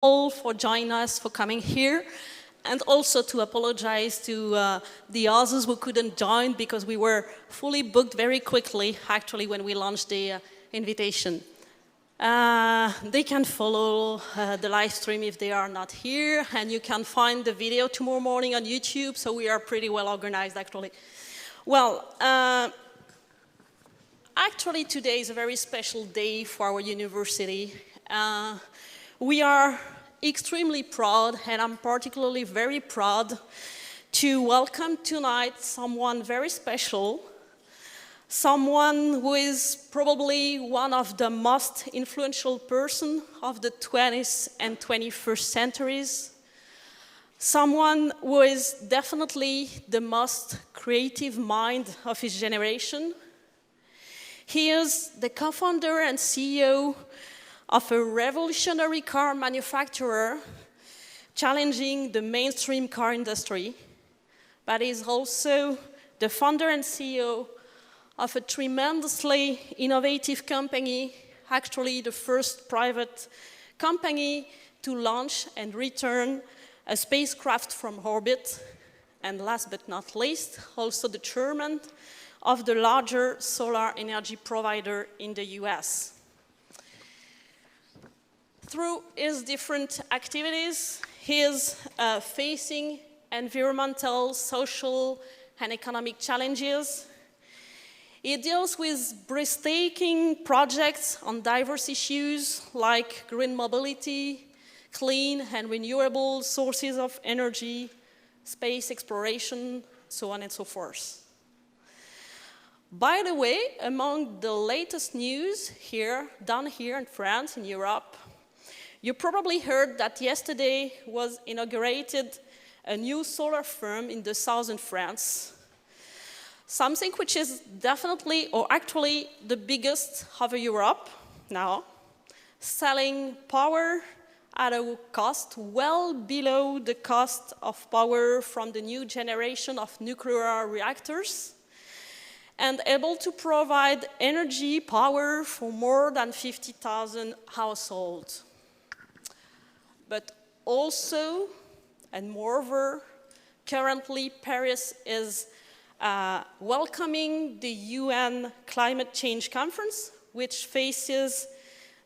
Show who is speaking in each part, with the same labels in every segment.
Speaker 1: all for joining us, for coming here, and also to apologize to the others who couldn't join because we were fully booked very quickly, actually, when we launched the invitation. They can follow the live stream if they are not here, and you can find the video tomorrow morning on YouTube, so we are pretty well organized, actually. Well, actually, today is a very special day for our university. We are extremely proud, and I'm particularly very proud to welcome tonight someone very special, someone who is probably one of the most influential person of the 20th and 21st centuries, someone who is definitely the most creative mind of his generation. He is the co-founder and CEO of a revolutionary car manufacturer challenging the mainstream car industry, but is also the founder and CEO of a tremendously innovative company, actually the first private company to launch and return a spacecraft from orbit, and last but not least, also the chairman of the larger solar energy provider in the US. Through his different activities, he is facing environmental, social, and economic challenges. He deals with breathtaking projects on diverse issues like green mobility, clean and renewable sources of energy, space exploration, so on and so forth. By the way, among the latest news done here in France, in Europe, you probably heard that yesterday was inaugurated a new solar farm in the southern France. Something which is definitely, or actually, the biggest of Europe now, selling power at a cost well below the cost of power from the new generation of nuclear reactors, and able to provide energy power for more than 50,000 households. But also, and moreover, currently Paris is welcoming the UN Climate Change Conference, which faces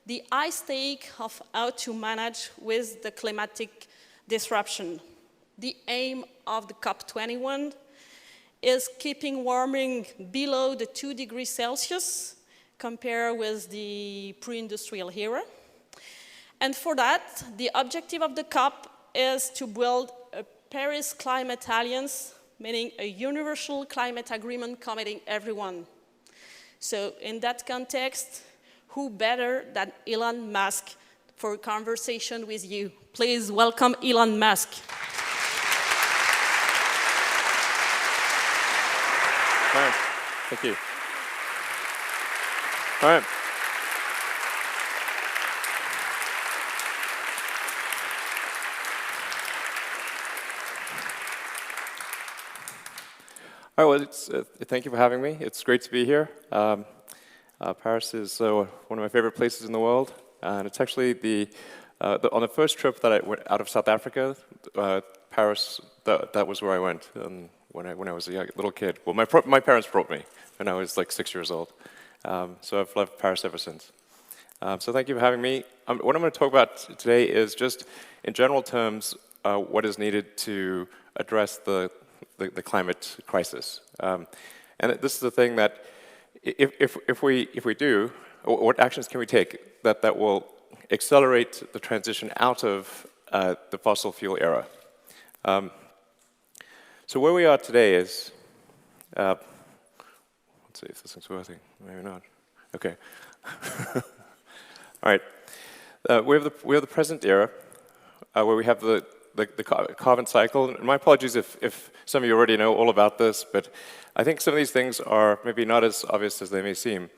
Speaker 1: the high stake of how to manage with the climatic disruption. The aim of the COP21 is keeping warming below the 2 degrees Celsius compared with the pre-industrial era. And for that, the objective of the COP is to build a Paris Climate Alliance, meaning a universal climate agreement committing everyone. So in that context, who better than Elon Musk for a conversation with you? Please welcome Elon Musk.
Speaker 2: All right, thank you. All right. All right, well, thank you for having me. It's great to be here. Paris is one of my favorite places in the world, and it's actually on the first trip that I went out of South Africa, Paris, that was where I went when I was a little kid. Well, my parents brought me when I was like 6 years old, so I've loved Paris ever since. So thank you for having me. What I'm going to talk about today is just, in general terms, what is needed to address the climate crisis. And this is the thing that if we do, what actions can we take that will accelerate the transition out of the fossil fuel era? So where we are today is, let's see if this thing's working, maybe not. Okay. All right. We have the present era, where we have the carbon cycle. And my apologies if some of you already know all about this, but I think some of these things are maybe not as obvious as they may seem.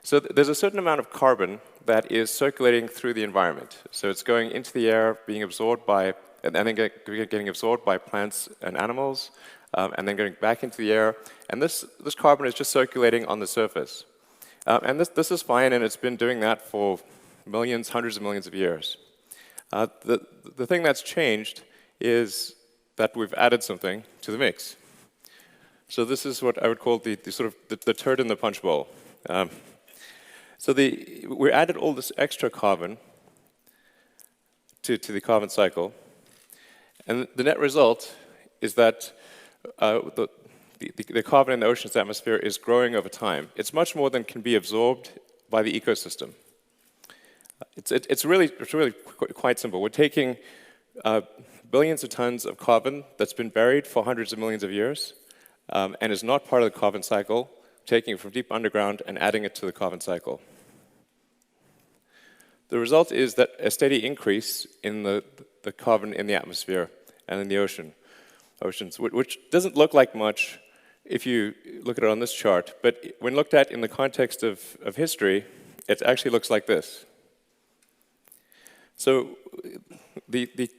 Speaker 2: So there's a certain amount of carbon that is circulating through the environment. So it's going into the air, being absorbed by, and then getting absorbed by plants and animals, and then going back into the air. And this carbon is just circulating on the surface. And this is fine, and it's been doing that for millions, hundreds of millions of years. The thing that's changed is that we've added something to the mix. So this is what I would call the sort of the turd in the punch bowl. So we added all this extra carbon to the carbon cycle, and the net result is that the carbon in the ocean's atmosphere is growing over time. It's much more than can be absorbed by the ecosystem. It's really quite simple. We're taking billions of tons of carbon that's been buried for hundreds of millions of years and is not part of the carbon cycle, taking it from deep underground and adding it to the carbon cycle. The result is that a steady increase in the carbon in the atmosphere and in the oceans, which doesn't look like much if you look at it on this chart, but when looked at in the context of history, it actually looks like this. So the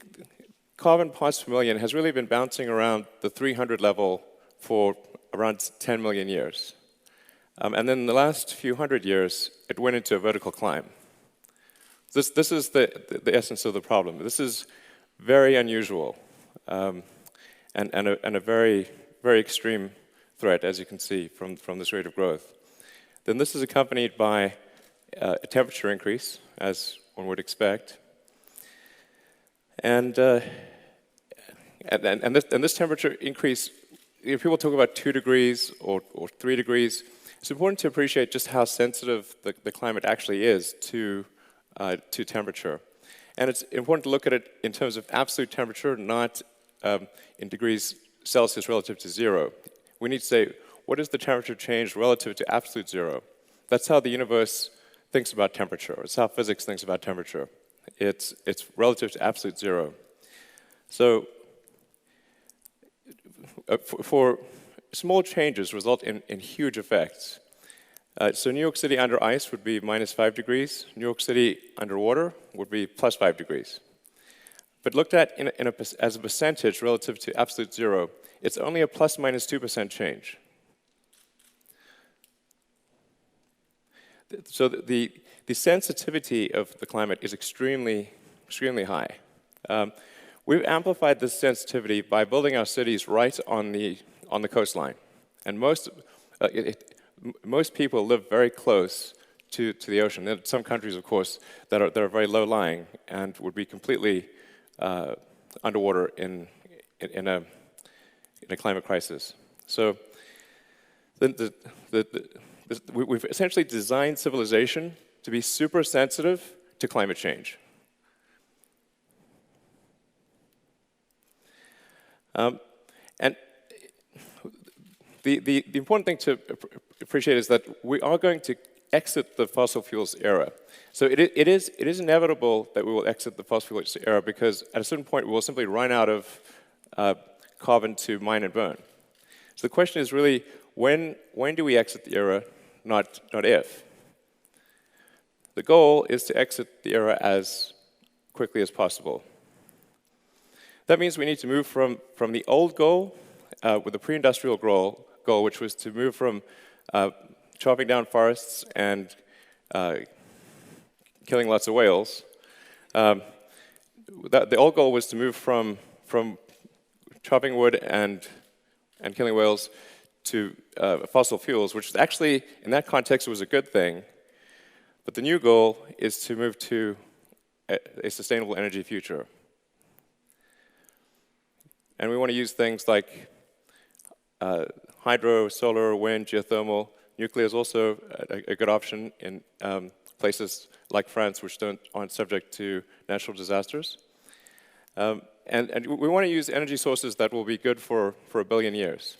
Speaker 2: carbon parts per million has really been bouncing around the 300 level for around 10 million years. And then in the last few hundred years, it went into a vertical climb. This is the essence of the problem. This is very unusual and a very, very extreme threat, as you can see from this rate of growth. Then this is accompanied by a temperature increase, as one would expect. And this temperature increase, if people talk about 2 degrees or 3 degrees, it's important to appreciate just how sensitive the climate actually is to temperature. And it's important to look at it in terms of absolute temperature, not in degrees Celsius relative to 0. We need to say, what is the temperature change relative to absolute 0? That's how the universe thinks about temperature. It's how physics thinks about temperature. It's relative to absolute 0. So for small changes result in huge effects. So New York City under ice would be -5 degrees. New York City underwater would be +5 degrees. But looked at as a percentage relative to absolute 0, it's only a ±2% change. So the sensitivity of the climate is extremely high. We've amplified this sensitivity by building our cities right on the coastline, and most people live very close to the ocean. There are some countries, of course, that are very low-lying and would be completely underwater in a climate crisis. So we've essentially designed civilization to be super sensitive to climate change. And the important thing to appreciate is that we are going to exit the fossil fuels era. So it is inevitable that we will exit the fossil fuels era because at a certain point we will simply run out of carbon to mine and burn. So the question is really, when do we exit the era, not if. The goal is to exit the era as quickly as possible. That means we need to move from the old goal, with the pre-industrial goal, which was to move from chopping down forests and killing lots of whales. The old goal was to move from chopping wood and killing whales to fossil fuels, which actually, in that context, was a good thing. But the new goal is to move to a sustainable energy future. And we want to use things like hydro, solar, wind, geothermal. Nuclear is also a good option in places like France, which aren't subject to natural disasters. And we want to use energy sources that will be good for 1 billion years.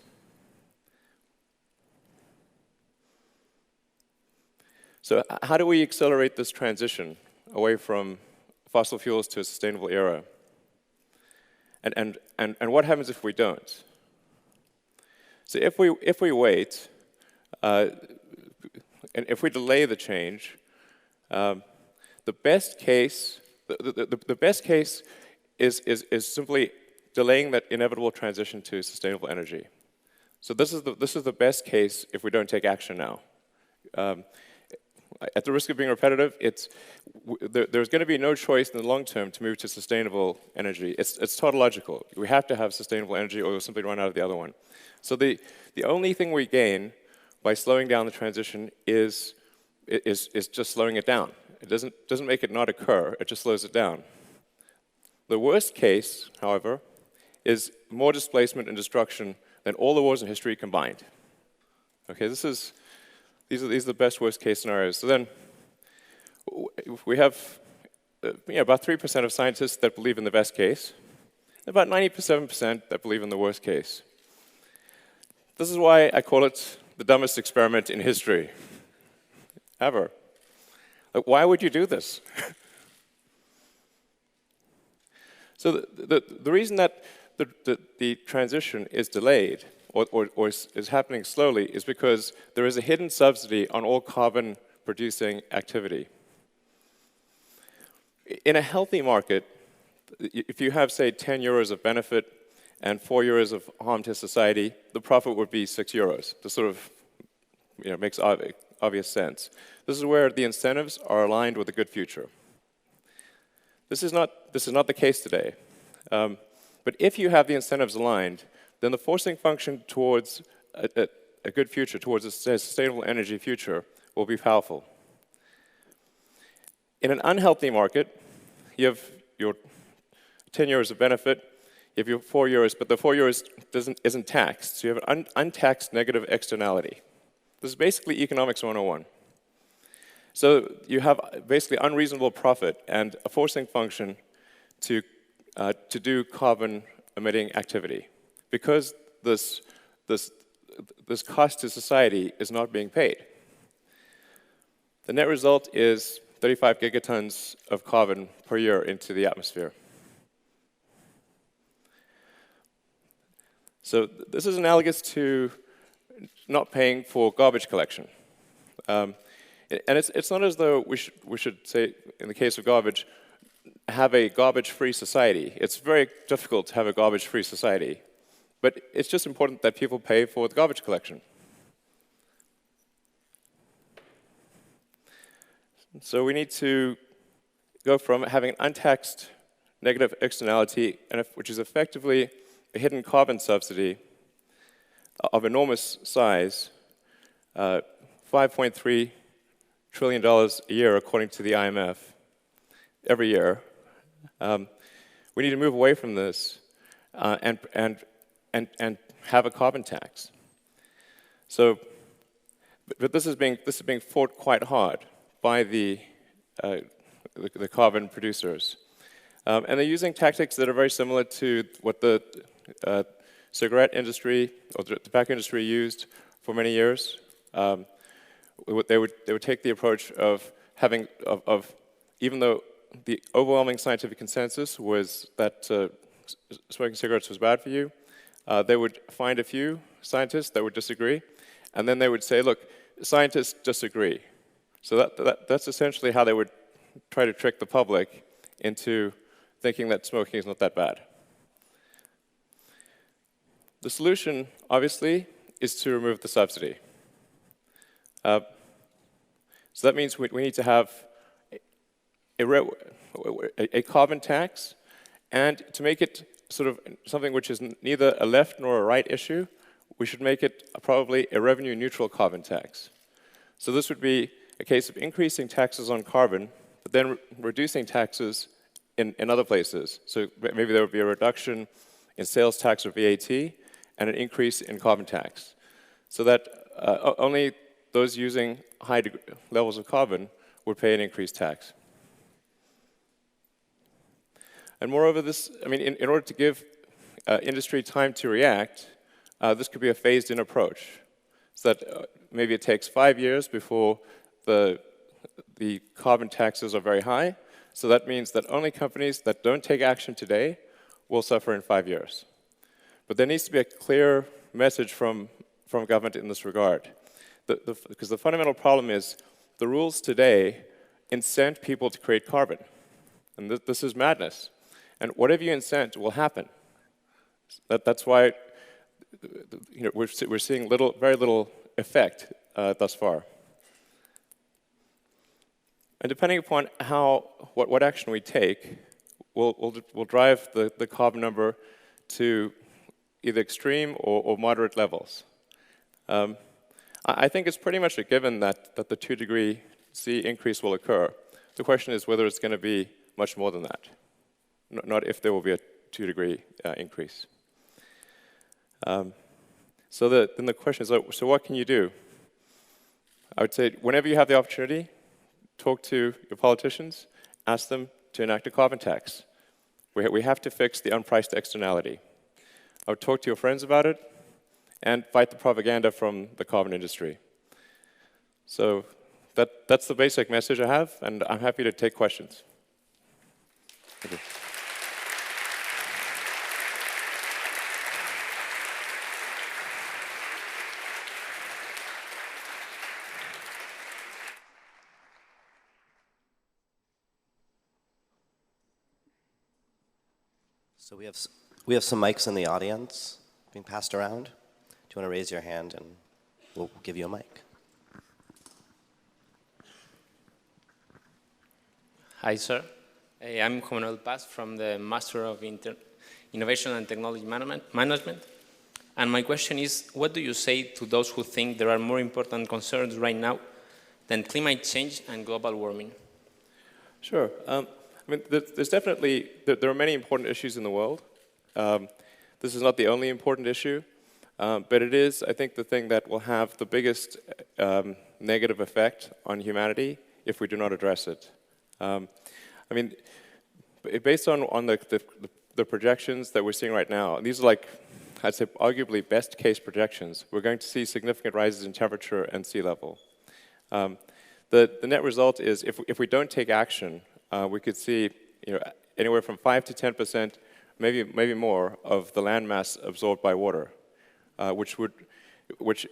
Speaker 2: So how do we accelerate this transition away from fossil fuels to a sustainable era? And what happens if we don't? So if we wait, and if we delay the change, the best case is simply delaying that inevitable transition to sustainable energy. So this is the best case if we don't take action now. at the risk of being repetitive, there's going to be no choice in the long term to move to sustainable energy. It's tautological. We have to have sustainable energy or we'll simply run out of the other one. So the only thing we gain by slowing down the transition is just slowing it down. It doesn't make it not occur, it just slows it down. The worst case, however, is more displacement and destruction than all the wars in history combined. Okay, these are the best worst case scenarios. So then we have about 3% of scientists that believe in the best case, about 97% that believe in the worst case. This is why I call it the dumbest experiment in history ever. Like, why would you do this? So the reason that the transition is delayed or is happening slowly is because there is a hidden subsidy on all carbon-producing activity. In a healthy market, if you have, say, 10 euros of benefit and 4 euros of harm to society, the profit would be 6 euros. This sort of makes obvious sense. This is where the incentives are aligned with a good future. This is not the case today. But if you have the incentives aligned, then the forcing function towards a good future, towards a sustainable energy future, will be powerful. In an unhealthy market, you have your 10 euros of benefit, you have your 4 euros, but the 4 euros isn't taxed. So you have an untaxed negative externality. This is basically economics 101. So you have basically unreasonable profit and a forcing function to do carbon-emitting activity, because this cost to society is not being paid. The net result is 35 gigatons of carbon per year into the atmosphere. So this is analogous to not paying for garbage collection. And it's not as though we should say, in the case of garbage, have a garbage-free society. It's very difficult to have a garbage-free society. But it's just important that people pay for the garbage collection. So we need to go from having an untaxed negative externality, which is effectively a hidden carbon subsidy of enormous size, $5.3 trillion a year, according to the IMF, every year. We need to move away from this and have a carbon tax. So, but this is being fought quite hard by the carbon producers, and they're using tactics that are very similar to what the cigarette industry or the tobacco industry used for many years. They would take the approach of even though the overwhelming scientific consensus was that smoking cigarettes was bad for you, they would find a few scientists that would disagree, and then they would say, look, scientists disagree. So that's essentially how they would try to trick the public into thinking that smoking is not that bad. The solution, obviously, is to remove the subsidy. So that means we need to have a carbon tax, and to make it sort of something which is neither a left nor a right issue, we should make it probably a revenue-neutral carbon tax. So this would be a case of increasing taxes on carbon, but then reducing taxes in other places. So maybe there would be a reduction in sales tax or VAT, and an increase in carbon tax. So that only those using high levels of carbon would pay an increased tax. And moreover, in order to give industry time to react, this could be a phased-in approach. So that maybe it takes 5 years before the carbon taxes are very high. So that means that only companies that don't take action today will suffer in 5 years. But there needs to be a clear message from government in this regard. Because the fundamental problem is the rules today incent people to create carbon. And this is madness. And whatever you incent will happen. That's why we're seeing very little effect thus far. And depending upon what action we take, will drive the carbon number to either extreme or moderate levels. I think it's pretty much a given that the 2 degree C increase will occur. The question is whether it's going to be much more than that, not if there will be a 2 degree increase. So then the question is, so what can you do? I would say whenever you have the opportunity, talk to your politicians, ask them to enact a carbon tax. We have to fix the unpriced externality. I would talk to your friends about it and fight the propaganda from the carbon industry. So that's the basic message I have, and I'm happy to take questions. Thank you.
Speaker 3: So we have some mics in the audience being passed around. Do you want to raise your hand and we'll give you a mic?
Speaker 4: Hi, sir. I'm Juan Manuel Paz from the Master of Innovation and Technology Management. And my question is, what do you say to those who think there are more important concerns right now than climate change and global warming?
Speaker 2: Sure. I mean, there's definitely, there are many important issues in the world. This is not the only important issue, but it is, I think, the thing that will have the biggest negative effect on humanity if we do not address it. I mean, based on the projections that we're seeing right now, and these are like, I'd say, arguably best case projections, we're going to see significant rises in temperature and sea level. The net result is, if we don't take action, we could see, anywhere from 5 to 10%, maybe more, of the land mass absorbed by water, which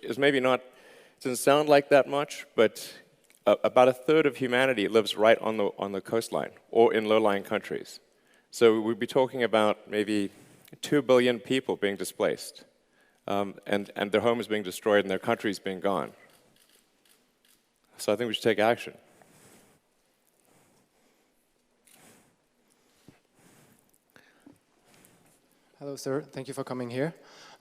Speaker 2: is maybe not, doesn't sound like that much, but about a third of humanity lives right on the coastline or in low-lying countries. So we'd be talking about maybe 2 billion people being displaced, and their homes being destroyed and their countries being gone. So I think we should take action.
Speaker 5: Hello, sir. Thank you for coming here.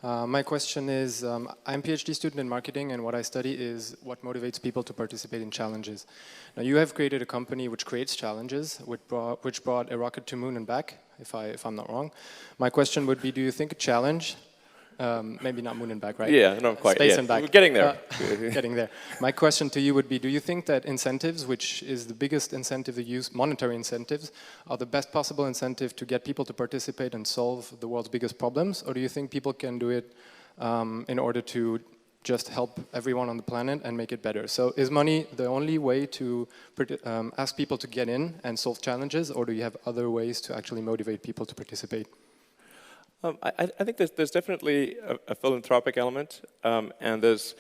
Speaker 5: My question is, I'm a PhD student in marketing, and what I study is what motivates people to participate in challenges. Now, you have created a company which creates challenges, which brought a rocket to moon and back, if I'm not wrong. My question would be, do you think a challenge, maybe not moon and back, right?
Speaker 2: Yeah, not quite.
Speaker 5: Space
Speaker 2: yeah.
Speaker 5: and back.
Speaker 2: We're getting there.
Speaker 5: Getting there. My question to you would be, do you think that incentives, which is the biggest incentive to use, monetary incentives, are the best possible incentive to get people to participate and solve the world's biggest problems? Or do you think people can do it in order to just help everyone on the planet and make it better? So is money the only way to ask people to get in and solve challenges, or do you have other ways to actually motivate people to participate?
Speaker 2: I think there's definitely a philanthropic element, and there's,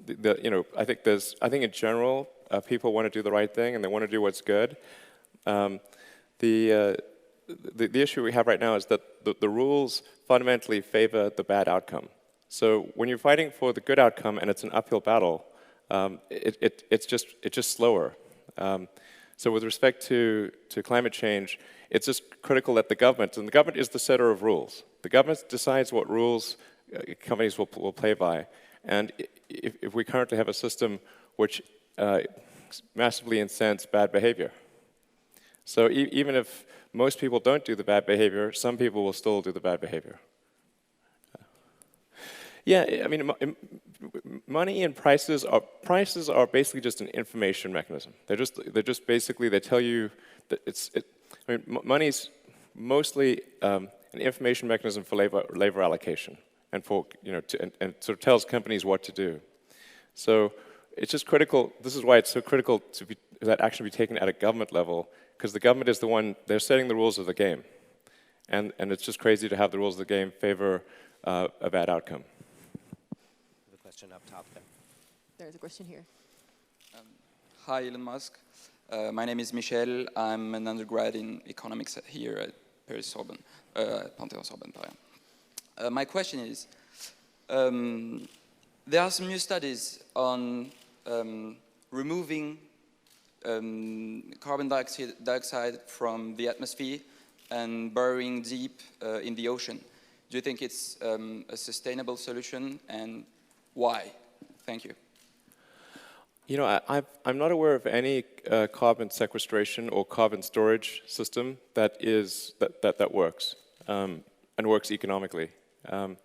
Speaker 2: I think in general people want to do the right thing and they want to do what's good. The issue we have right now is that the rules fundamentally favor the bad outcome. So when you're fighting for the good outcome and it's an uphill battle, it's just slower. So with respect to climate change, it's just critical that the government, and the government is the setter of rules. The government decides what rules companies will play by. And if we currently have a system which massively incents bad behavior. So even if most people don't do the bad behavior, some people will still do the bad behavior. Yeah, I mean, money and prices are basically just an information mechanism. They're just basically, they tell you that money's mostly an information mechanism for labor allocation, and for and sort of tells companies what to do. So it's just critical. This is why it's so critical that action be taken at a government level, because the government is the one, they're setting the rules of the game, and it's just crazy to have the rules of the game favor a bad outcome.
Speaker 3: Question up top there.
Speaker 6: There's a question here.
Speaker 7: Hi, Elon Musk. My name is Michel. I'm an undergrad in economics here at Paris-Sorbonne, Panthéon-Sorbonne, Paris. My question is, there are some new studies on removing carbon dioxide from the atmosphere and burying deep in the ocean. Do you think it's a sustainable solution, and why? Thank you.
Speaker 2: You know, I'm not aware of any carbon sequestration or carbon storage system that works and works economically. And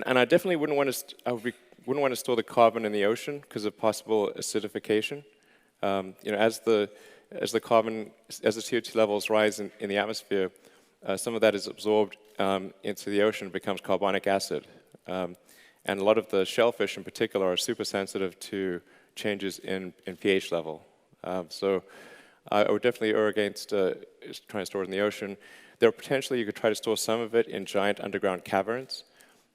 Speaker 2: I definitely wouldn't want to store the carbon in the ocean because of possible acidification. You know, as the CO2 levels rise in the atmosphere, some of that is absorbed into the ocean, becomes carbonic acid. And a lot of the shellfish in particular are super sensitive to changes in pH level. So I would definitely err against trying to store it in the ocean. There potentially you could try to store some of it in giant underground caverns,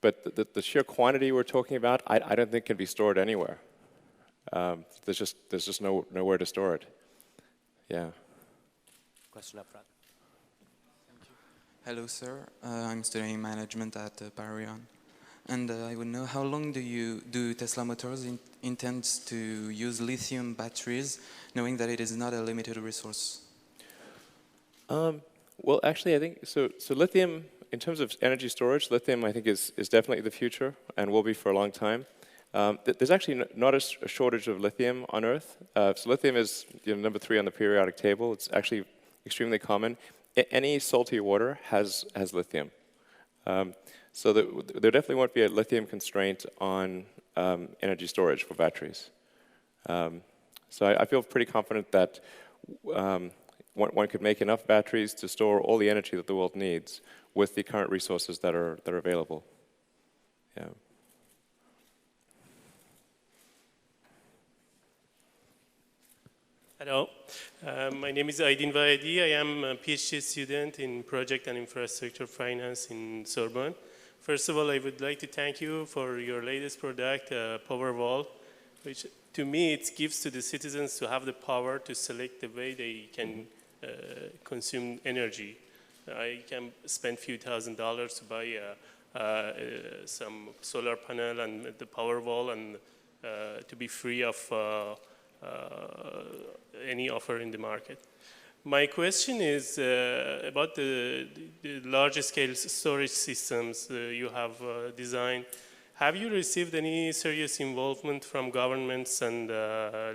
Speaker 2: but the sheer quantity we're talking about, I don't think can be stored anywhere. There's just nowhere to store it. Yeah.
Speaker 3: Question up front.
Speaker 6: Hello, sir. I'm studying management at Paris. And I would know, how long do Tesla Motors intends to use lithium batteries, knowing that it is not a limited resource?
Speaker 2: Well, actually, I think so lithium, in terms of energy storage, lithium I think is definitely the future and will be for a long time. There's actually not a shortage of lithium on Earth. So lithium is number 3 on the periodic table. It's actually extremely common. Any salty water has lithium. So there definitely won't be a lithium constraint on energy storage for batteries. So I feel pretty confident that one could make enough batteries to store all the energy that the world needs with the current resources that are available. Yeah.
Speaker 8: Hello, my name is Aydin Vahedi. I am a PhD student in Project and Infrastructure Finance in Sorbonne. First of all, I would like to thank you for your latest product, Powerwall, which to me it gives to the citizens to have the power to select the way they can consume energy. I can spend a few $1,000s to buy some solar panel and the Powerwall and to be free of any offer in the market. My question is about the large scale storage systems you have designed. Have you received any serious involvement from governments and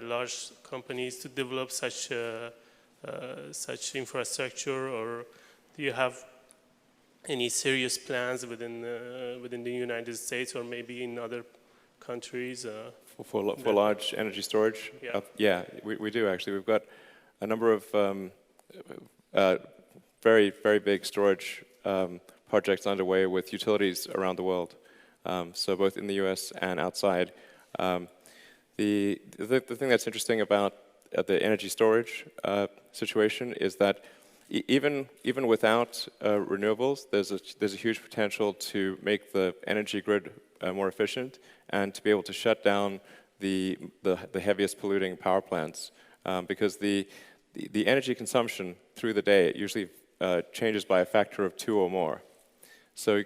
Speaker 8: large companies to develop such infrastructure, or do you have any serious plans within the United States or maybe in other countries?
Speaker 2: For large energy storage?
Speaker 8: Yeah,
Speaker 2: yeah, we do actually. We've got a number of very, very big storage projects underway with utilities around the world, so both in the US and outside. The thing that's interesting about the energy storage situation is that even without renewables, there's a huge potential to make the energy grid more efficient and to be able to shut down the heaviest polluting power plants, because the energy consumption through the day usually changes by a factor of 2 or more. So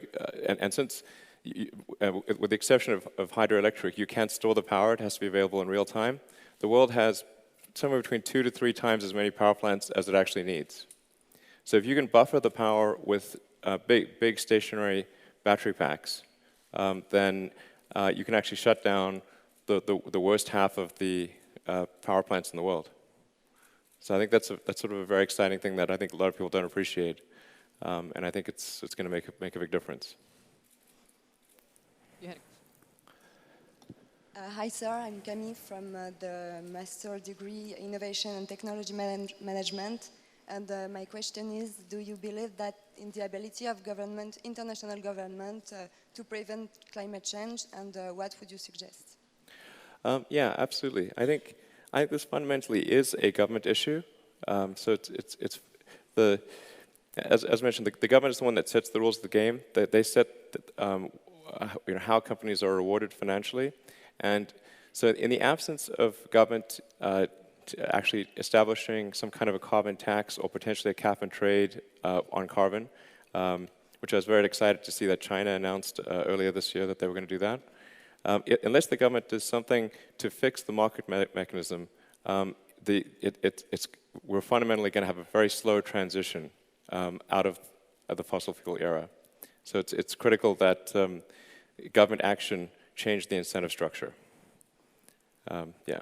Speaker 2: and since with the exception of hydroelectric, you can't store the power; it has to be available in real time. The world has somewhere between 2 to 3 times as many power plants as it actually needs. So if you can buffer the power with big stationary battery packs, then you can actually shut down the worst half of the power plants in the world. So I think that's sort of a very exciting thing that I think a lot of people don't appreciate, and I think it's going to make a big difference.
Speaker 9: Hi, sir. I'm Camille from the Master Degree Innovation and Technology Management. And my question is, do you believe that in the ability of government, international government, to prevent climate change, and what would you suggest?
Speaker 2: Yeah, absolutely. I think this fundamentally is a government issue. So it's as mentioned, the government is the one that sets the rules of the game. They set how companies are rewarded financially, and so in the absence of government actually establishing some kind of a carbon tax or potentially a cap and trade on carbon, which I was very excited to see that China announced earlier this year that they were going to do that. Unless the government does something to fix the market mechanism, we're fundamentally going to have a very slow transition out of the fossil fuel era. So it's critical that government action change the incentive structure. Yeah,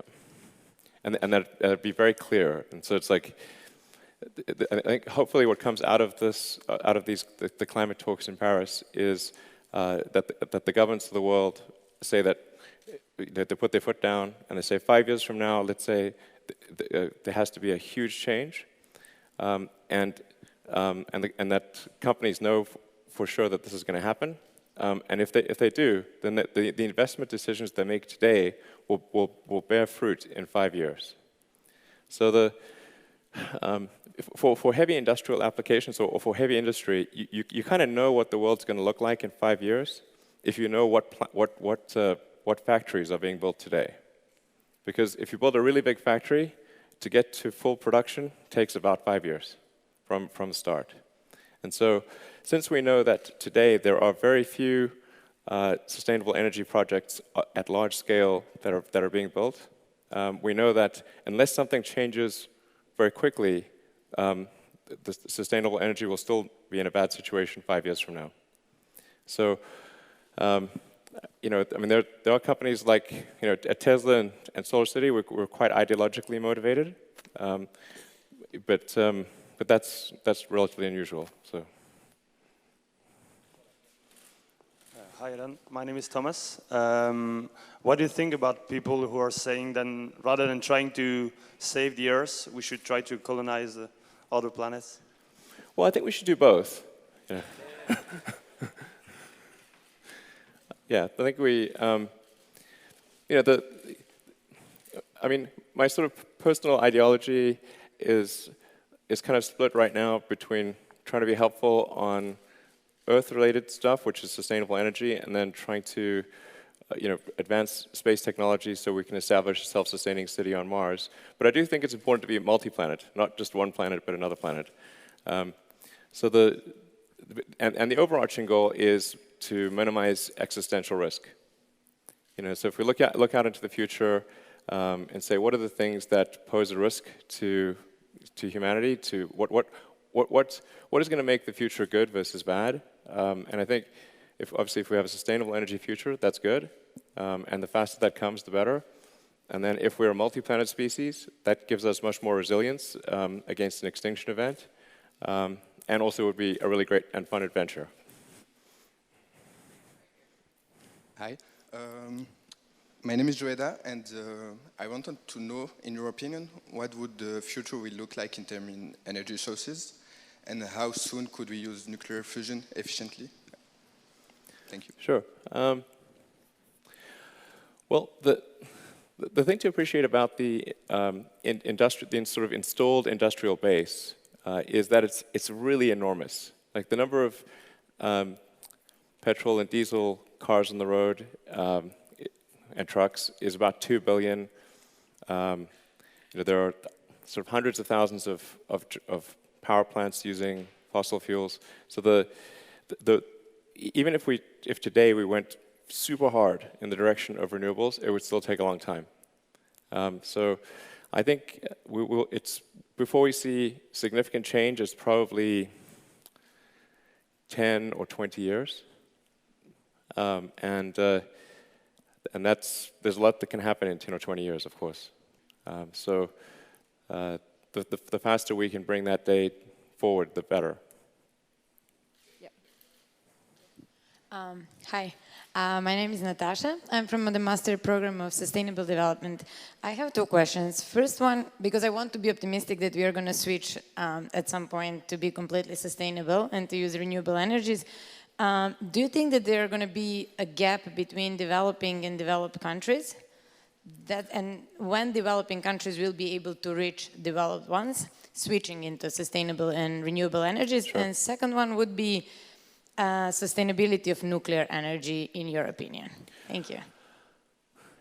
Speaker 2: and that be very clear. And so it's like, I think hopefully what comes out of this, out of the climate talks in Paris, is that the governments of the world say that they put their foot down and they say 5 years from now, let's say there has to be a huge change, and that companies know for sure that this is going to happen. And if they do, then the investment decisions they make today will bear fruit in 5 years. So for heavy industrial applications or for heavy industry, you kind of know what the world's going to look like in 5 years if you know what factories are being built today. Because if you build a really big factory, to get to full production takes about 5 years from the start. And so, since we know that today there are very few sustainable energy projects at large scale that are being built, we know that unless something changes very quickly, the sustainable energy will still be in a bad situation 5 years from now. So, you know, I mean, there are companies like, you know, at Tesla and SolarCity, we're quite ideologically motivated, but that's relatively unusual. So.
Speaker 10: Hi, Ellen. My name is Thomas. What do you think about people who are saying that rather than trying to save the Earth, we should try to colonize other planets?
Speaker 2: Well, I think we should do both. Yeah, yeah, I think we, you know, I mean, my sort of personal ideology is kind of split right now between trying to be helpful on Earth-related stuff, which is sustainable energy, and then trying to, you know, advance space technology so we can establish a self-sustaining city on Mars. But I do think it's important to be multi-planet, not just one planet, but another planet. So the overarching goal is to minimize existential risk. You know, so if we look out into the future and say, what are the things that pose a risk to humanity? To what is going to make the future good versus bad? And I think, obviously, if we have a sustainable energy future, that's good. And the faster that comes, the better. And then if we're a multi-planet species, that gives us much more resilience against an extinction event. And also would be a really great and fun adventure.
Speaker 11: Hi. My name is Joeda, and I wanted to know, in your opinion, what would the future will look like in terms of energy sources, and how soon could we use nuclear fusion efficiently? Thank you.
Speaker 2: Sure. Well, the thing to appreciate about the sort of installed industrial base is that it's really enormous. Like the number of petrol and diesel cars on the road and trucks is about 2 billion. You know, there are sort of hundreds of thousands of power plants using fossil fuels. So even if today we went super hard in the direction of renewables, it would still take a long time. So I think before we see significant change, it's probably 10 or 20 years. And there's a lot that can happen in 10 or 20 years, of course. So the faster we can bring that date forward, the better.
Speaker 12: Yep. Hi, my name is Natasha. I'm from the Master Program of Sustainable Development. I have two questions. First one, because I want to be optimistic that we are going to switch at some point to be completely sustainable and to use renewable energies. Do you think that there are going to be a gap between developing and developed countries? And when developing countries will be able to reach developed ones, switching into sustainable and renewable energies?
Speaker 2: Sure.
Speaker 12: And second one would be sustainability of nuclear energy, in your opinion. Thank you.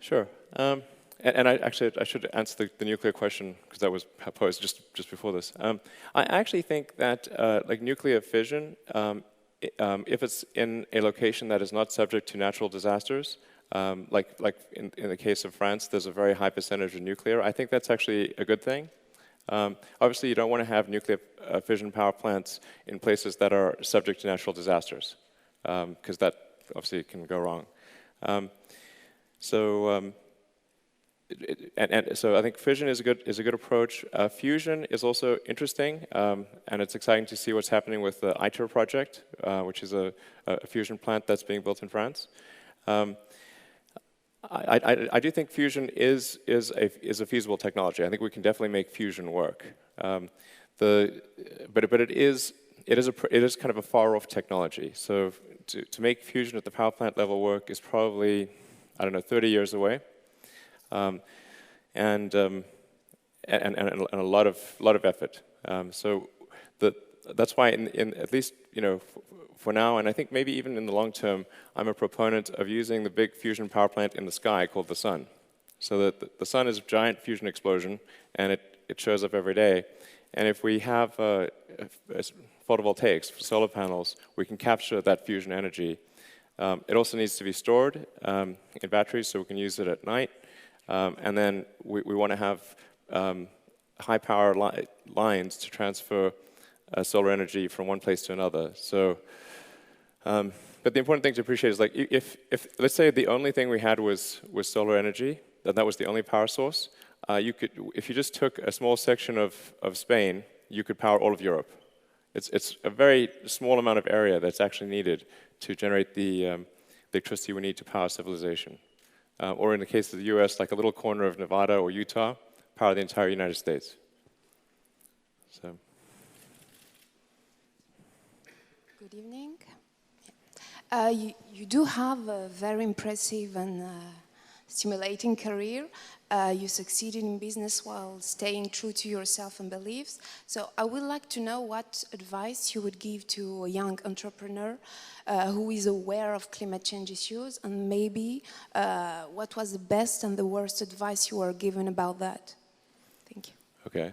Speaker 2: Sure. And I should answer the nuclear question, because that was posed just before this. I actually think that like nuclear fission, if it's in a location that is not subject to natural disasters, Like in the case of France, there's a very high percentage of nuclear. I think that's actually a good thing. Obviously, you don't want to have nuclear fission power plants in places that are subject to natural disasters, because that obviously can go wrong. So I think fission is a good approach. Fusion is also interesting, and it's exciting to see what's happening with the ITER project, which is a fusion plant that's being built in France. I do think fusion is a feasible technology. I think we can definitely make fusion work. But it is kind of a far off technology. So to make fusion at the power plant level work is probably, I don't know, 30 years away. And a lot of effort. So that's why, in at least for now, and I think maybe even in the long term, I'm a proponent of using the big fusion power plant in the sky called the sun. So that the sun is a giant fusion explosion, and it shows up every day. And if we have photovoltaics, solar panels, we can capture that fusion energy. It also needs to be stored in batteries so we can use it at night. And then we want to have high power lines to transfer solar energy from one place to another. So, but the important thing to appreciate is, like, if let's say the only thing we had was solar energy, that was the only power source, if you just took a small section of Spain, you could power all of Europe. It's a very small amount of area that's actually needed to generate the electricity we need to power civilization. Or in the case of the US, like a little corner of Nevada or Utah, power the entire United States. So.
Speaker 13: Good evening. You do have a very impressive and stimulating career. You succeeded in business while staying true to yourself and beliefs. So I would like to know what advice you would give to a young entrepreneur who is aware of climate change issues, and maybe what was the best and the worst advice you were given about that. Thank you.
Speaker 2: Okay.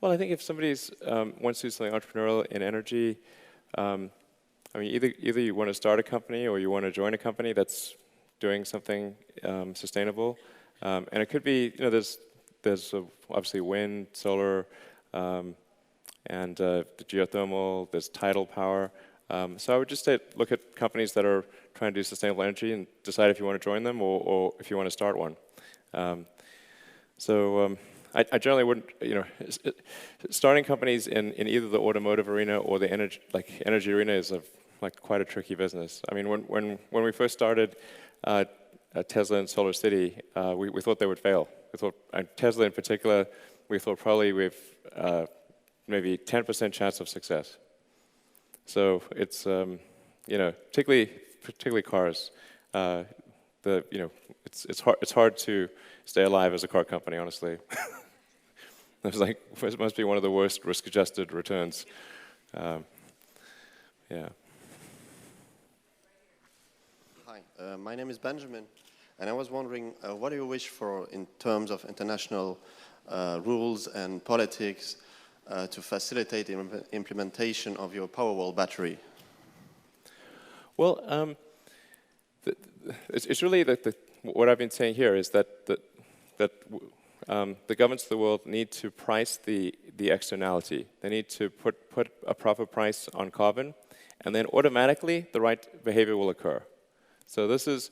Speaker 2: Well, I think if somebody wants to do something entrepreneurial in energy, I mean, either you want to start a company or you want to join a company that's doing something sustainable, and it could be, there's obviously wind, solar, and the geothermal. There's tidal power. So I would just say, look at companies that are trying to do sustainable energy and decide if you want to join them or if you want to start one. I generally wouldn't, starting companies in either the automotive arena or the energy arena is quite a tricky business. I mean, when we first started Tesla and Solar City, we thought they would fail. We thought, Tesla in particular, we thought probably we've maybe 10% chance of success. So it's particularly cars. It's hard to stay alive as a car company, honestly. It must be one of the worst risk-adjusted returns. Yeah.
Speaker 3: Hi, my name is Benjamin, and I was wondering, what do you wish for in terms of international rules and politics to facilitate the implementation of your Powerwall battery?
Speaker 2: Well, it's really what I've been saying here is that the governments of the world need to price the externality. They need to put a proper price on carbon, and then automatically the right behavior will occur. So this is,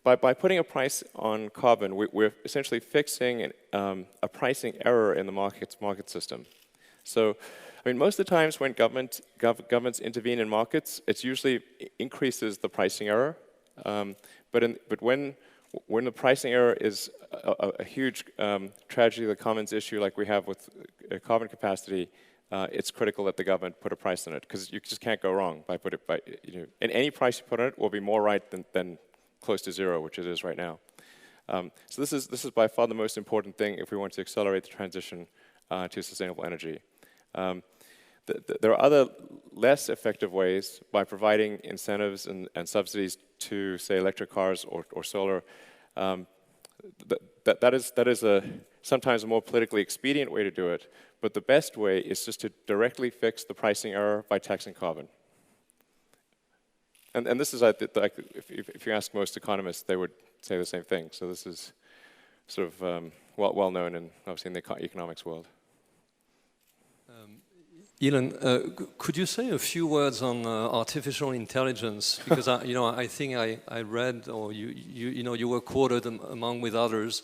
Speaker 2: by putting a price on carbon, we're essentially fixing a pricing error in the market system. So, I mean, most of the times when governments intervene in markets, it usually increases the pricing error. But when the pricing error is a huge tragedy, the commons issue like we have with carbon capacity, it's critical that the government put a price on it, because you just can't go wrong and any price you put on it will be more right than close to zero, which it is right now. So this is by far the most important thing if we want to accelerate the transition to sustainable energy. There are other less effective ways by providing incentives and subsidies to, say, electric cars or solar. That is sometimes a more politically expedient way to do it, but the best way is just to directly fix the pricing error by taxing carbon. And this is, like, if you ask most economists, they would say the same thing. So this is sort of well known in, obviously, in the economics world.
Speaker 14: Elon, could you say a few words on artificial intelligence? Because I think I read, or you were quoted among with others,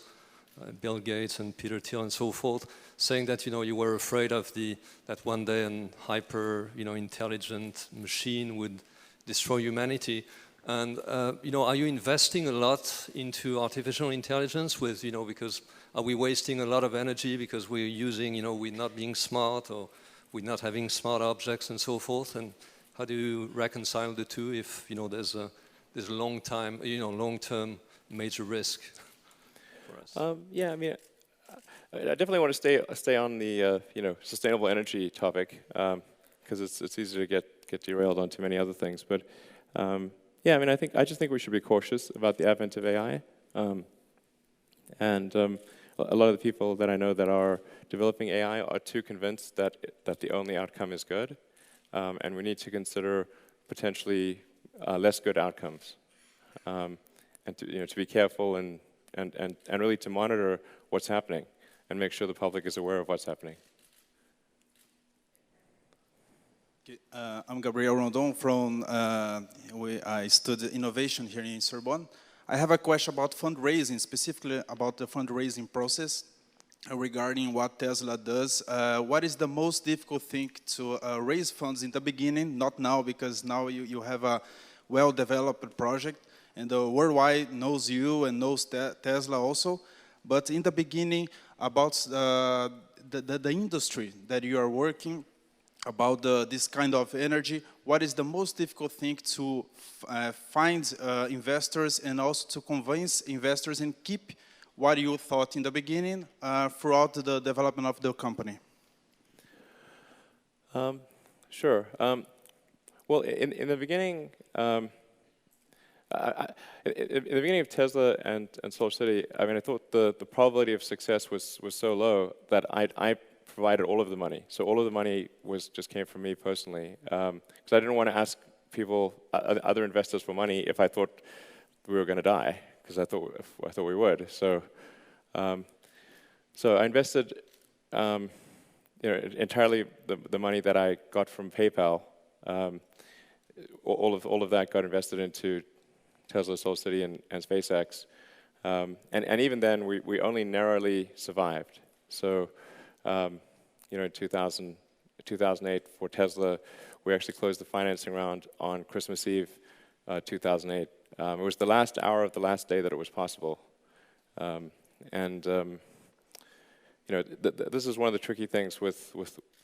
Speaker 14: Bill Gates and Peter Thiel and so forth, saying that you were afraid of that one day an hyper intelligent machine would destroy humanity. And are you investing a lot into artificial intelligence? Because are we wasting a lot of energy because we're using we're not being smart, or we're not having smart objects and so forth? And how do you reconcile the two if there's a long-term major risk for us?
Speaker 2: Yeah, I mean, I definitely want to stay on the sustainable energy topic, because it's easy to get derailed on too many other things. But yeah, I mean, I just think we should be cautious about the advent of AI, and a lot of the people that I know that are developing AI are too convinced that the only outcome is good, and we need to consider potentially less good outcomes, and to be careful and really to monitor what's happening and make sure the public is aware of what's happening.
Speaker 15: Okay. I'm Gabriel Rondon from, I studied innovation here in Sorbonne. I have a question about fundraising, specifically about the fundraising process regarding what Tesla does. What is the most difficult thing to raise funds in the beginning? Not now, because now you have a well-developed project, and the worldwide knows you and knows Tesla also. But in the beginning, about the industry that you are working, about this kind of energy, what is the most difficult thing to find investors and also to convince investors and keep what you thought in the beginning throughout the development of the company?
Speaker 2: Sure. Well, in the beginning, in the beginning of Tesla and SolarCity, I mean, I thought the probability of success was so low that I provided all of the money. So all of the money just came from me personally, because I didn't want to ask people, other investors, for money if I thought we were going to die, because I thought we would. So I invested entirely the money that I got from PayPal. All of that got invested into Tesla, SolarCity, and SpaceX, and even then we only narrowly survived. So in 2008 for Tesla, we actually closed the financing round on Christmas Eve, 2008. It was the last hour of the last day that it was possible, this is one of the tricky things with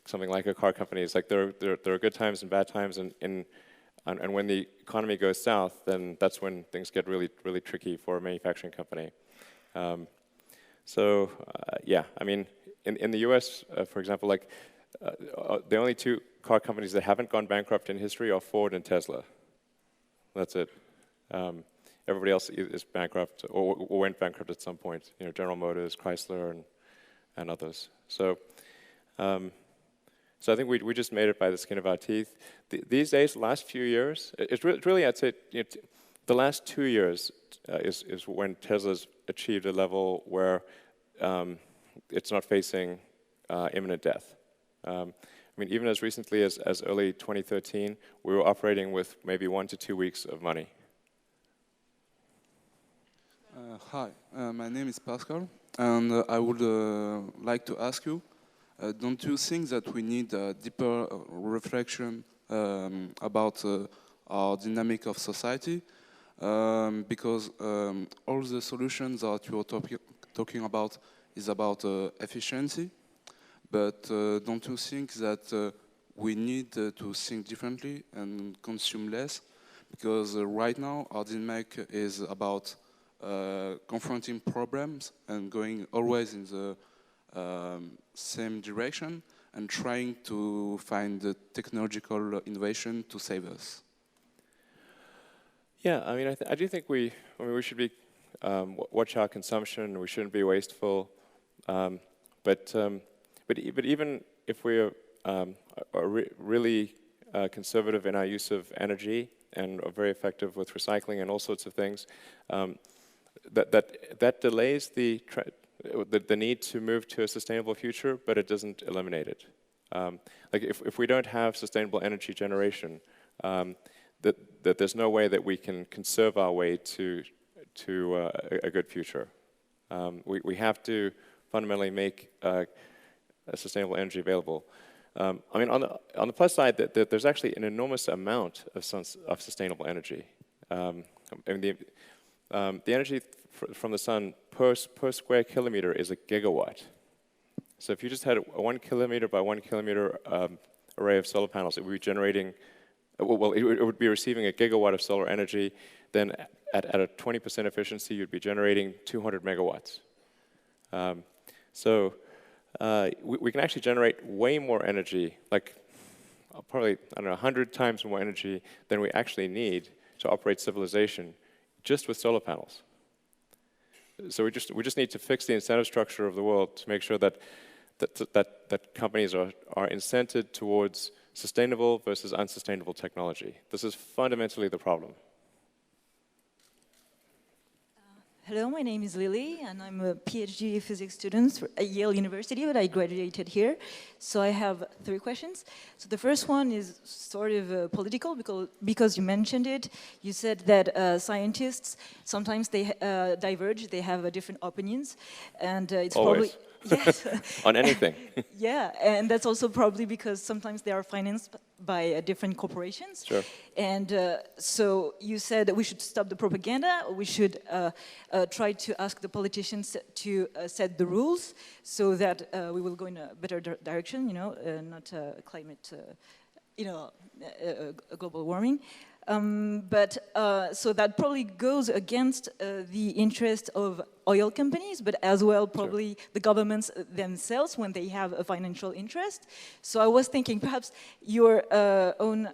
Speaker 2: something like a car company. It's like there are good times and bad times, and when the economy goes south, then that's when things get really, really tricky for a manufacturing company. Yeah, I mean, in the US, for example, like the only two car companies that haven't gone bankrupt in history are Ford and Tesla. That's it. Everybody else is bankrupt or went bankrupt at some point. General Motors, Chrysler, and others. So I think we just made it by the skin of our teeth. These days, the last few years, it's really, I'd say, the last 2 years is when Tesla's achieved a level where it's not facing imminent death. I mean, even as recently as early 2013, we were operating with maybe 1 to 2 weeks of money.
Speaker 16: Hi, my name is Pascal, and I would like to ask you, don't you think that we need a deeper reflection about our dynamic of society? Because all the solutions that you are talking about is about efficiency, but don't you think that we need to think differently and consume less? Because right now our dynamic is about confronting problems and going always in the same direction and trying to find the technological innovation to save us.
Speaker 2: Yeah, I mean, I do think we should be watch our consumption. We shouldn't be wasteful, but even if we are really conservative in our use of energy, and are very effective with recycling and all sorts of things, that delays the need to move to a sustainable future, but it doesn't eliminate it. Like if we don't have sustainable energy generation, that there's no way that we can conserve our way to a good future. We have to fundamentally make sustainable energy available. I mean, on the plus side, there's actually an enormous amount of sustainable energy. I mean, the energy from the sun per square kilometer is a gigawatt. So if you just had a 1 kilometer by 1 kilometer array of solar panels, it would be generating, well, it would be receiving a gigawatt of solar energy. Then at a 20% efficiency, you'd be generating 200 megawatts. We can actually generate way more energy, like probably, I don't know, 100 times more energy than we actually need to operate civilization just with solar panels. So we just need to fix the incentive structure of the world to make sure that companies are incented towards sustainable versus unsustainable technology. This is fundamentally the problem.
Speaker 17: Hello, my name is Lily, and I'm a PhD physics student at Yale University, but I graduated here. So I have 3 questions. So the first one is sort of political, because you mentioned it. You said that scientists, sometimes they diverge, they have different opinions, and it's
Speaker 2: Always.
Speaker 17: probably... Yes.
Speaker 2: On anything.
Speaker 17: Yeah, and that's also probably because sometimes they are financed by different corporations.
Speaker 2: Sure.
Speaker 17: And so you said that we should stop the propaganda, we should try to ask the politicians to set the rules so that we will go in a better direction, you know, not climate, global warming. So that probably goes against the interest of oil companies, but as well probably the governments themselves when they have a financial interest. So I was thinking perhaps your own,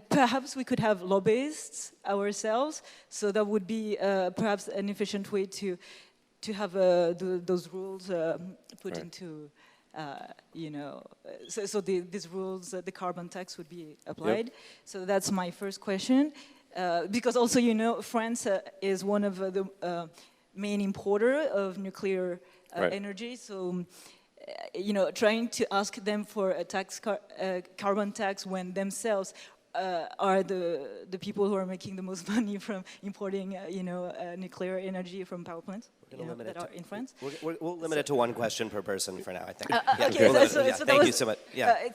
Speaker 17: perhaps we could have lobbyists ourselves, so that would be perhaps an efficient way to have those rules put into... these rules, the carbon tax would be applied. Yep. So that's my first question. Because also, you know, France is one of the main importer of nuclear energy. So, trying to ask them for a carbon tax when themselves are the people who are making the most money from importing, nuclear energy from power plants that are in France.
Speaker 18: We'll limit it to 1 question per person for now, I think.
Speaker 17: Okay,
Speaker 18: thank you so much. Yeah.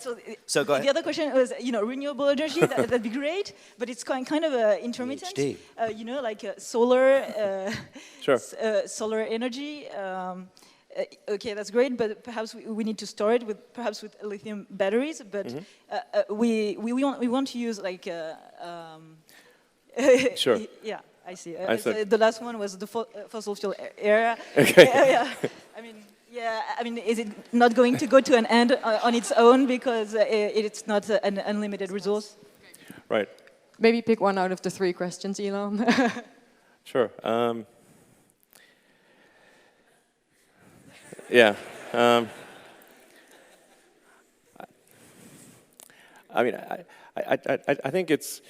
Speaker 18: So go ahead.
Speaker 17: The other question was, renewable energy, that'd be great, but it's kind of intermittent. Like solar,
Speaker 2: sure.
Speaker 17: Solar energy. Okay, that's great, but perhaps we need to start with lithium batteries. But we want to use like
Speaker 2: sure.
Speaker 17: Yeah, I see. The last one was the fossil fuel era.
Speaker 2: Okay.
Speaker 17: Is it not going to go to an end on its own because it's not an unlimited resource?
Speaker 2: Right.
Speaker 19: Maybe pick one out of the 3 questions, Elon.
Speaker 2: Sure. Yeah. I think it's,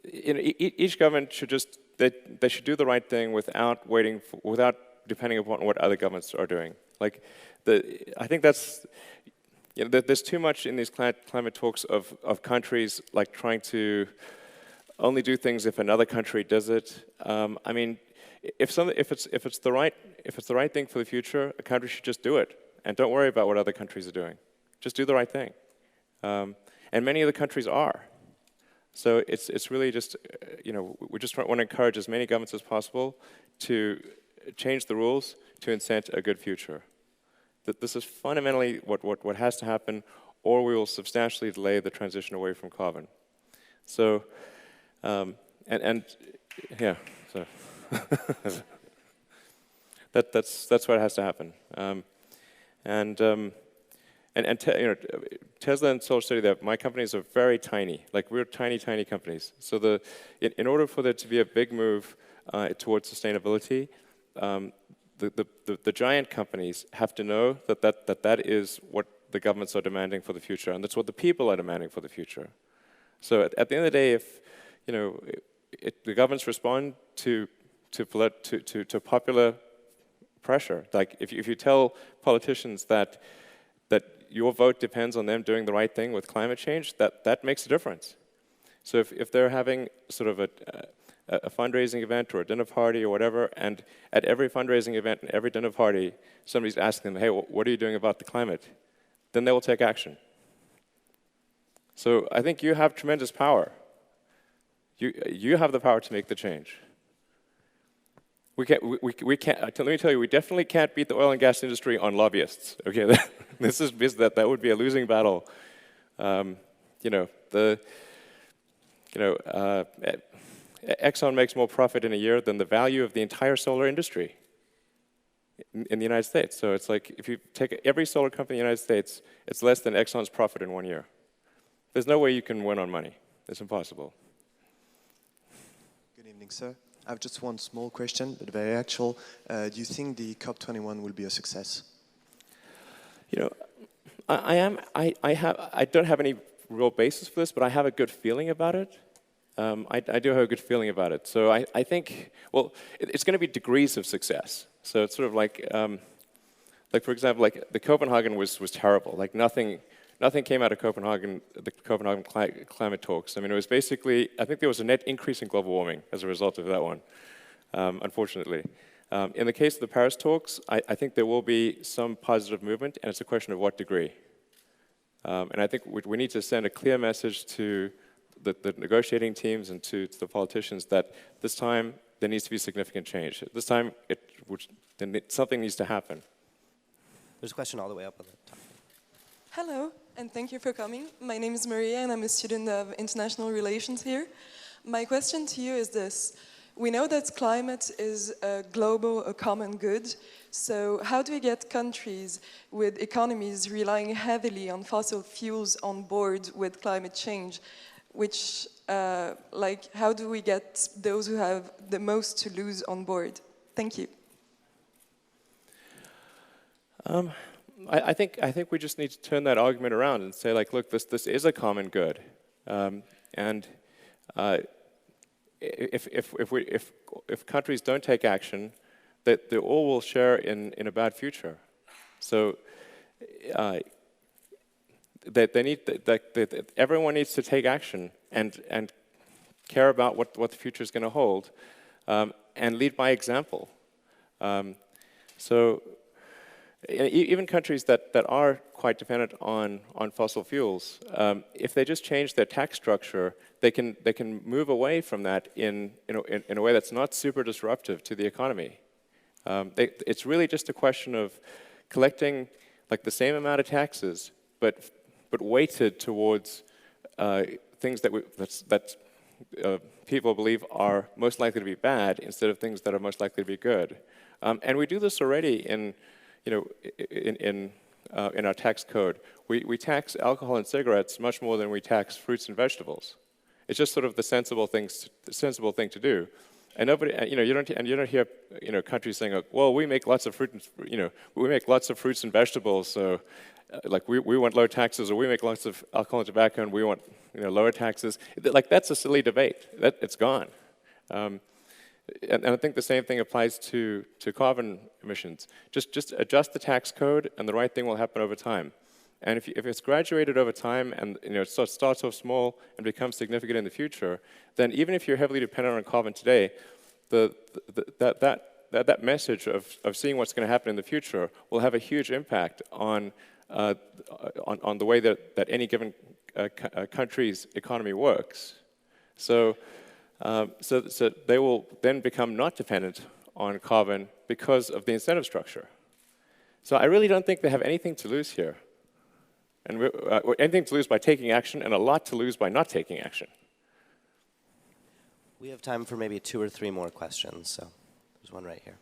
Speaker 2: each government should just, they should do the right thing without depending upon what other governments are doing. Like, I think that's, there's too much in these climate talks of countries like trying to only do things if another country does it. If it's the right thing for the future, a country should just do it, and don't worry about what other countries are doing. Just do the right thing, and many of the countries are. So it's really just we just want to encourage as many governments as possible to change the rules to incent a good future. This is fundamentally what has to happen, or we will substantially delay the transition away from carbon. So yeah. So. That's what has to happen, Tesla and SolarStudy, my companies are very tiny. Like, we're tiny companies. So in order for there to be a big move towards sustainability, the giant companies have to know that is what the governments are demanding for the future, and that's what the people are demanding for the future. So at the end of the day, if the governments respond to popular pressure, like if you tell politicians that your vote depends on them doing the right thing with climate change, that makes a difference. So if they're having sort of a fundraising event or a dinner party or whatever, and at every fundraising event and every dinner party, somebody's asking them, hey, what are you doing about the climate? Then they will take action. So I think you have tremendous power. You have the power to make the change. We can't, let me tell you, we definitely can't beat the oil and gas industry on lobbyists. Okay, that would be a losing battle. Exxon makes more profit in a year than the value of the entire solar industry in the United States. So it's like, if you take every solar company in the United States, it's less than Exxon's profit in 1 year. There's no way you can win on money. It's impossible.
Speaker 20: Good evening, sir. I have just one small question, but very actual. Do you think the COP21 will be a success?
Speaker 2: I don't have any real basis for this, but I have a good feeling about it. I do have a good feeling about it. So I think, well, it's going to be degrees of success. So it's sort of like for example, like the Copenhagen was terrible. Like nothing came out of Copenhagen, the Copenhagen climate talks. I mean, it was basically, I think there was a net increase in global warming as a result of that one, unfortunately. In the case of the Paris talks, I think there will be some positive movement, and it's a question of what degree. And I think we need to send a clear message to the negotiating teams and to the politicians that this time there needs to be significant change. This time, something needs to happen.
Speaker 18: There's a question all the way up on the top.
Speaker 21: Hello, and thank you for coming. My name is Maria, and I'm a student of international relations here. My question to you is this. We know that climate is a global, a common good. So how do we get countries with economies relying heavily on fossil fuels on board with climate change? Which, how do we get those who have the most to lose on board? Thank you.
Speaker 2: I think we just need to turn that argument around and say, like, look, this is a common good, if countries don't take action, that they all will share in a bad future. So everyone needs to take action and care about what the future is going to hold, and lead by example. So even countries that are quite dependent on fossil fuels, if they just change their tax structure, they can move away from that in a way that's not super disruptive to the economy. It's really just a question of collecting like the same amount of taxes, but weighted towards things that people believe are most likely to be bad instead of things that are most likely to be good. And we do this already in our tax code. We tax alcohol and cigarettes much more than we tax fruits and vegetables. It's just sort of the sensible thing to do. And nobody, you don't hear, countries saying, well, we make lots of fruits and vegetables, so like we want low taxes, or we make lots of alcohol and tobacco, and we want lower taxes. Like that's a silly debate. It's gone. And I think the same thing applies to carbon emissions. Just adjust the tax code, and the right thing will happen over time. And if it's graduated over time, and it starts off small and becomes significant in the future, then even if you're heavily dependent on carbon today, that message of seeing what's going to happen in the future will have a huge impact on the way that any given country's economy works. So they will then become not dependent on carbon because of the incentive structure. So I really don't think they have anything to lose here. And anything to lose by taking action, and a lot to lose by not taking action.
Speaker 18: We have time for maybe 2 or 3 more questions, so there's one right here.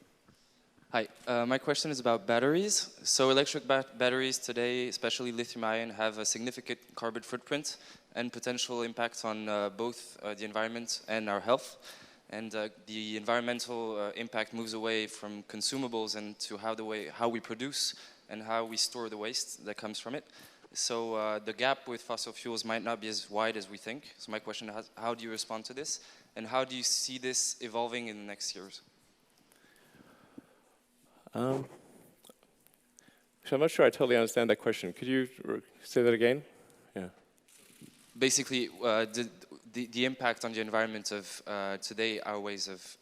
Speaker 22: Hi, my question is about batteries. So electric batteries today, especially lithium-ion, have a significant carbon footprint and potential impacts on both the environment and our health. And the environmental impact moves away from consumables and to how we produce and how we store the waste that comes from it. So the gap with fossil fuels might not be as wide as we think. So my question is, how do you respond to this? And how do you see this evolving in the next years?
Speaker 2: So I'm not sure I totally understand that question. Could you say that again? Yeah.
Speaker 22: Basically, the impact on the environment of today, our ways of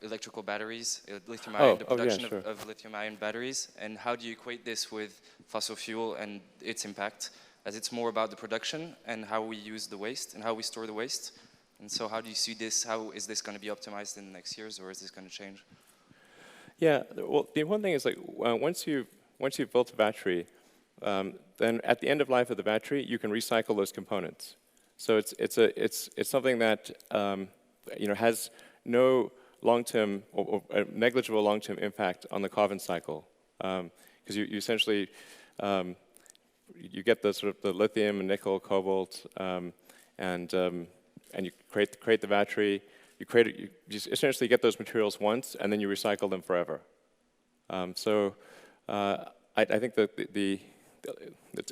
Speaker 22: electrical batteries, lithium-ion, the production of lithium-ion batteries, and how do you equate this with fossil fuel and its impact, as it's more about the production and how we use the waste and how we store the waste. And so how do you see this? How is this going to be optimized in the next years, or is this going to change?
Speaker 2: Yeah, well, the one thing is, like, once you've built a battery, then at the end of life of the battery, you can recycle those components. So it's something that has no long-term or negligible long-term impact on the carbon cycle, because you essentially you get the sort of the lithium and nickel, cobalt, and you create the battery. You essentially get those materials once, and then you recycle them forever. So I think that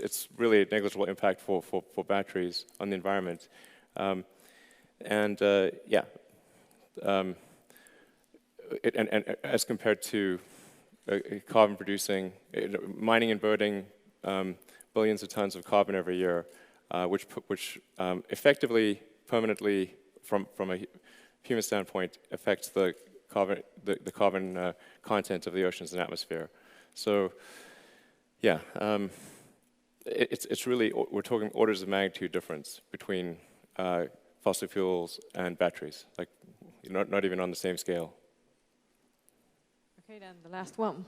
Speaker 2: it's really a negligible impact for batteries on the environment. And as compared to carbon producing, mining and burning billions of tons of carbon every year, which effectively, permanently, from a human standpoint, affects the carbon content of the oceans and atmosphere. So, yeah, it's really, we're talking orders of magnitude difference between fossil fuels and batteries, like not even on the same scale.
Speaker 19: Okay, then the last one.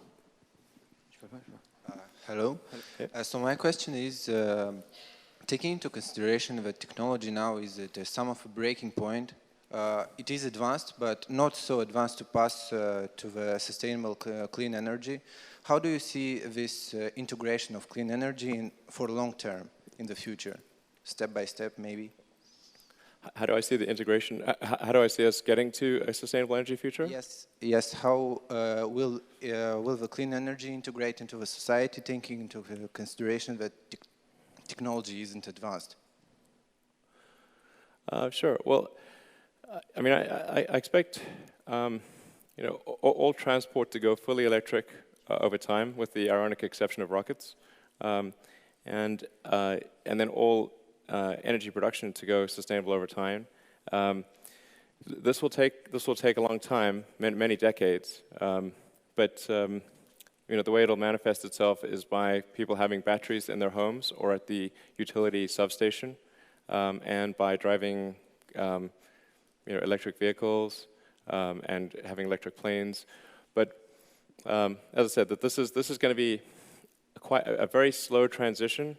Speaker 1: Hello. So my question is, taking into consideration that technology now is at some of a breaking point, it is advanced, but not so advanced to pass to the sustainable clean energy. How do you see this integration of clean energy for long term in the future, step by step, maybe?
Speaker 2: How do I see the integration? How do I see us getting to a sustainable energy future?
Speaker 1: Yes. How will the clean energy integrate into the society, taking into consideration that technology isn't advanced?
Speaker 2: Sure. Well, I mean, I expect all transport to go fully electric over time, with the ironic exception of rockets, and then all energy production to go sustainable over time. This will take a long time, many decades, but the way it'll manifest itself is by people having batteries in their homes or at the utility substation, and by driving electric vehicles and having electric planes. But as I said, that this is going to be quite a very slow transition,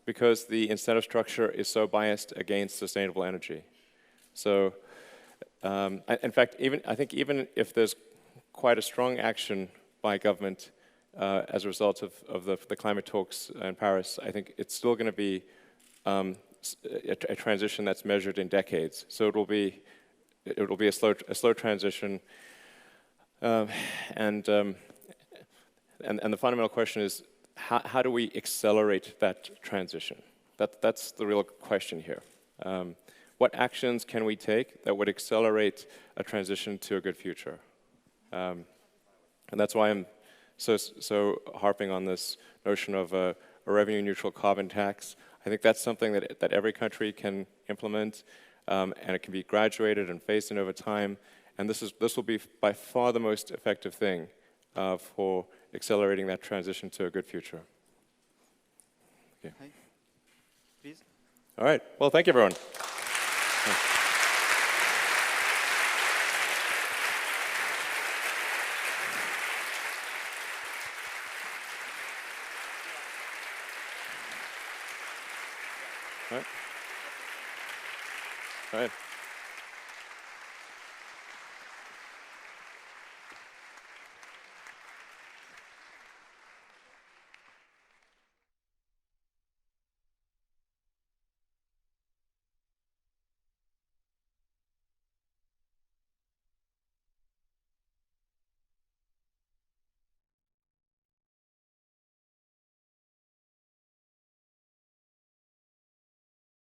Speaker 2: because the incentive structure is so biased against sustainable energy. So, in fact, I think even if there's quite a strong action by government as a result of the climate talks in Paris, I think it's still going to be a transition that's measured in decades. So it will be a slow transition, and the fundamental question is, how do we accelerate that transition? That's the real question here. What actions can we take that would accelerate a transition to a good future? And that's why I'm so harping on this notion of a revenue-neutral carbon tax. I think that's something that every country can implement, and it can be graduated and phased in over time. And this will be by far the most effective thing for accelerating that transition to a good future. Okay.
Speaker 4: Hi. Please.
Speaker 2: All right. Well, thank you, everyone. All right. All right.